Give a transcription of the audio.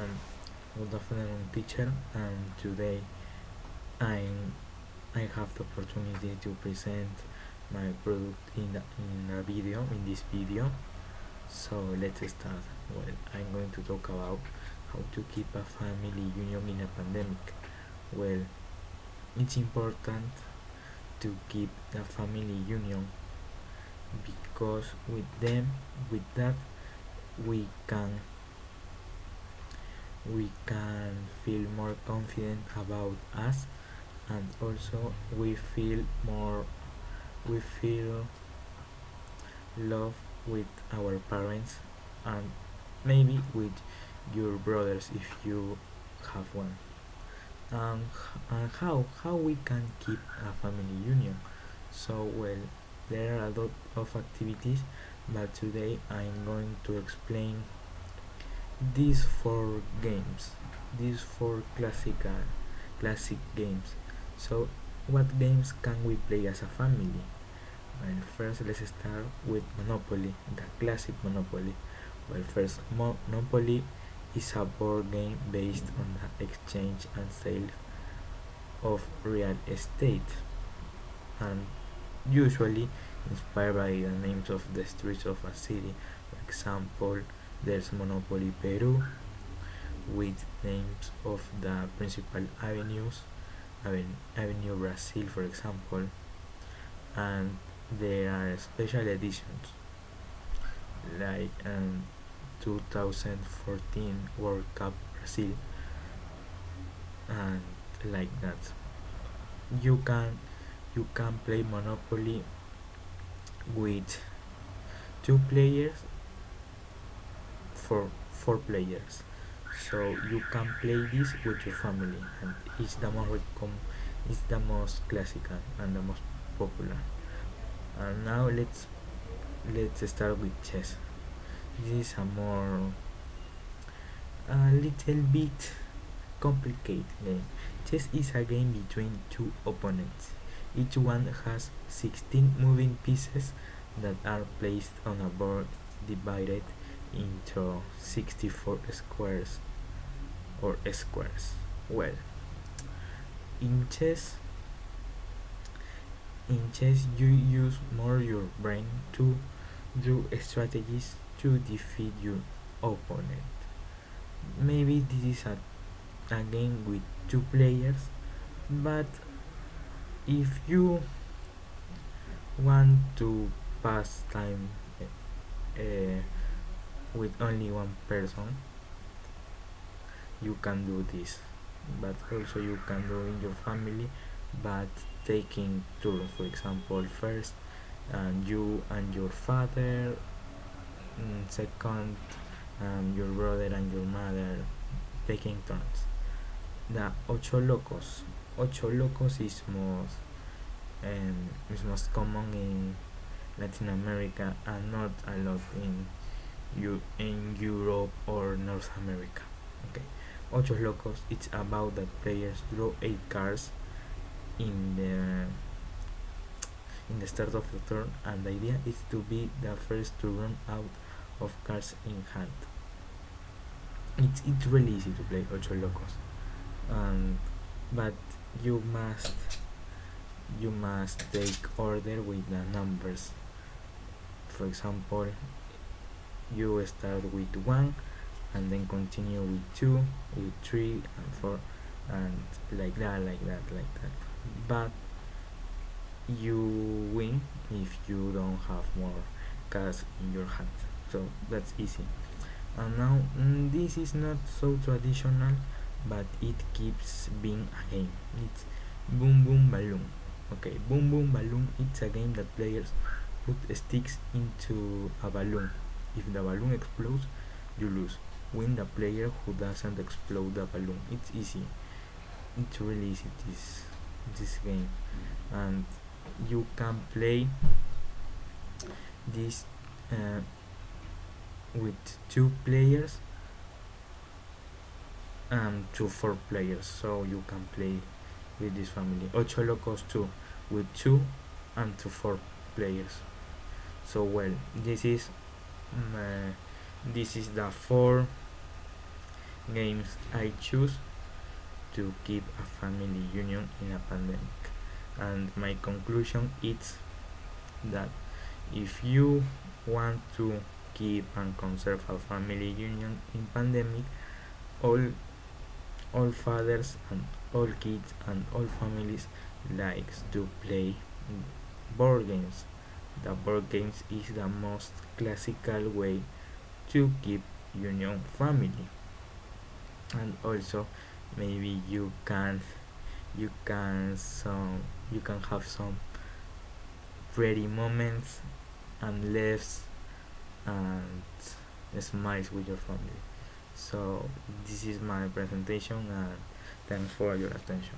Um, Good afternoon, teacher. Today I I have the opportunity to present my product in this video. So let's start. Well, I'm going to talk about how to keep a family union in a pandemic. Well, it's important to keep the family union because with that, we can we can feel more confident about us, and also we feel love with our parents, and maybe with your brothers if you have one. And how we can keep a family union? So well, there are a lot of activities, but today I'm going to explain these four games, these four classic games. So what games can we play as a family? Well, first let's start with Monopoly, the classic Monopoly. Well, first, Monopoly is a board game based on the exchange and sale of real estate, and usually inspired by the names of the streets of a city. For example, there's Monopoly Peru with names of the principal avenues, Avenue Brazil, for example, and there are special editions like 2014 World Cup Brazil, and like that. You can you can play Monopoly with two players for four players. So you can play this with your family, and it's the most classical and the most popular. And now let's start with chess. This is a little bit complicated game. Chess is a game between two opponents. Each one has 16 moving pieces that are placed on a board divided into 64 squares or squares. Well, in chess, you use more your brain to do strategies to defeat your opponent. Maybe this is a game with two players, but if you want to pass time uh, with only one person, you can do this, but also you can do in your family, but taking turns. For example, first and you and your father, second your brother and your mother, taking turns. The ocho locos is most common in Latin America and not a lot in Europe or North America. Okay, Ocho Locos, it's about that players draw 8 cards in the start of the turn, and the idea is to be the first to run out of cards in hand. It's really easy to play Ocho Locos, and but you must you must take order with the numbers. For example, you start with 1 and then continue with 2, with 3 and 4, and like that. But you win if you don't have more cards in your hand. So that's easy. And now, this is not so traditional, but it keeps being a game. It's Boom Boom Balloon. Okay, Boom Boom Balloon, it's a game that players put sticks into a balloon. If the balloon explodes, you lose. Win the player who doesn't explode the balloon. It's easy. It's really easy, this game. And you can play this with two players and to four players. So you can play with this family. Ocho Locos 2 with 2 and to 4 players. So well, this is the four games I choose to keep a family union in a pandemic. And my conclusion is that if you want to keep and conserve a family union in pandemic, all all fathers and all kids and all families likes to play board games. The board games is the most classical way to keep union family. And also maybe you can have some pretty moments and laughs and smiles with your family. So this is my presentation and thanks for your attention.